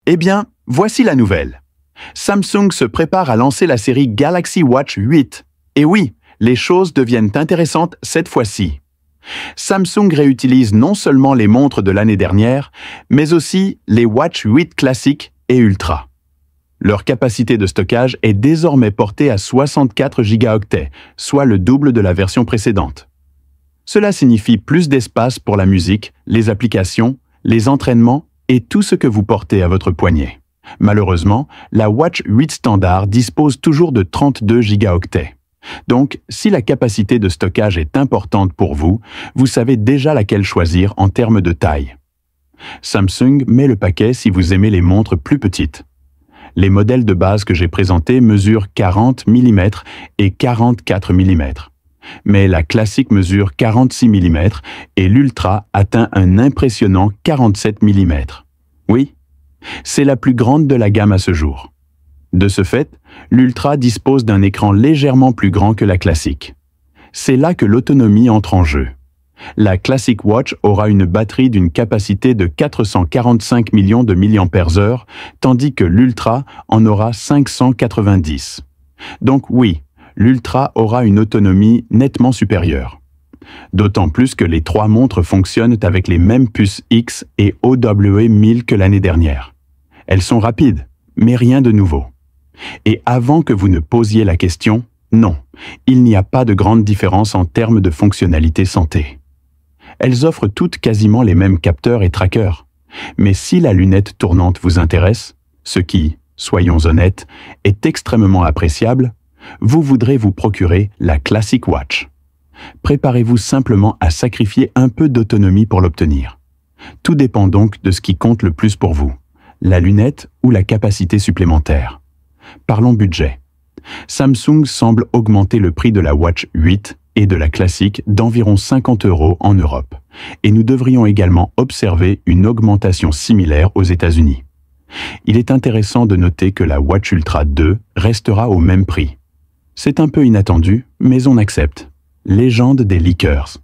Eh bien, voici la nouvelle. Samsung se prépare à lancer la série Galaxy Watch 8. Et oui, les choses deviennent intéressantes cette fois-ci. Samsung réutilise non seulement les montres de l'année dernière, mais aussi les Watch 8 classiques et Ultra. Leur capacité de stockage est désormais portée à 64 gigaoctets, soit le double de la version précédente. Cela signifie plus d'espace pour la musique, les applications, les entraînements et tout ce que vous portez à votre poignet. Malheureusement, la Watch 8 standard dispose toujours de 32 gigaoctets. Donc, si la capacité de stockage est importante pour vous, vous savez déjà laquelle choisir en termes de taille. Samsung met le paquet si vous aimez les montres plus petites. Les modèles de base que j'ai présentés mesurent 40 mm et 44 mm. Mais la classique mesure 46 mm et l'Ultra atteint un impressionnant 47 mm. Oui, c'est la plus grande de la gamme à ce jour. De ce fait, l'Ultra dispose d'un écran légèrement plus grand que la classique. C'est là que l'autonomie entre en jeu. La Classic Watch aura une batterie d'une capacité de 445 millions de mAh, tandis que l'Ultra en aura 590. Donc oui, l'Ultra aura une autonomie nettement supérieure. D'autant plus que les trois montres fonctionnent avec les mêmes puces X et OWE 1000 que l'année dernière. Elles sont rapides, mais rien de nouveau. Et avant que vous ne posiez la question, non, il n'y a pas de grande différence en termes de fonctionnalité santé. Elles offrent toutes quasiment les mêmes capteurs et trackers. Mais si la lunette tournante vous intéresse, ce qui, soyons honnêtes, est extrêmement appréciable, vous voudrez vous procurer la Classic Watch. Préparez-vous simplement à sacrifier un peu d'autonomie pour l'obtenir. Tout dépend donc de ce qui compte le plus pour vous, la lunette ou la capacité supplémentaire. Parlons budget. Samsung semble augmenter le prix de la Watch 8 et de la classique d'environ 50 € en Europe, et nous devrions également observer une augmentation similaire aux États-Unis. Il est intéressant de noter que la Watch Ultra 2 restera au même prix. C'est un peu inattendu, mais on accepte. Légende des leakers.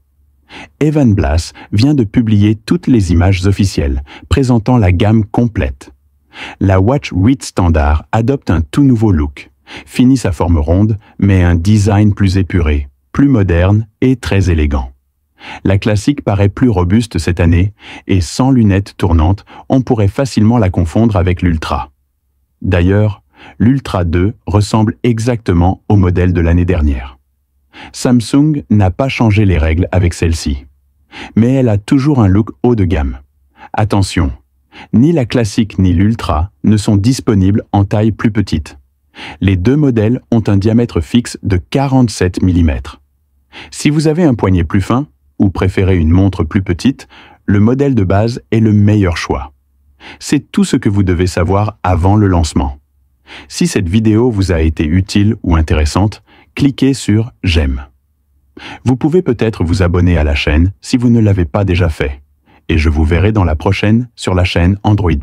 Evan Blass vient de publier toutes les images officielles, présentant la gamme complète. La Watch 8 standard adopte un tout nouveau look, finit sa forme ronde, mais un design plus épuré, plus moderne et très élégant. La classique paraît plus robuste cette année, et sans lunettes tournantes, on pourrait facilement la confondre avec l'Ultra. D'ailleurs, l'Ultra 2 ressemble exactement au modèle de l'année dernière. Samsung n'a pas changé les règles avec celle-ci, mais elle a toujours un look haut de gamme. Attention, ni la classique ni l'Ultra ne sont disponibles en taille plus petite. Les deux modèles ont un diamètre fixe de 47 mm. Si vous avez un poignet plus fin, ou préférez une montre plus petite, le modèle de base est le meilleur choix. C'est tout ce que vous devez savoir avant le lancement. Si cette vidéo vous a été utile ou intéressante, cliquez sur « J'aime ». Vous pouvez peut-être vous abonner à la chaîne si vous ne l'avez pas déjà fait. Et je vous verrai dans la prochaine sur la chaîne Android+.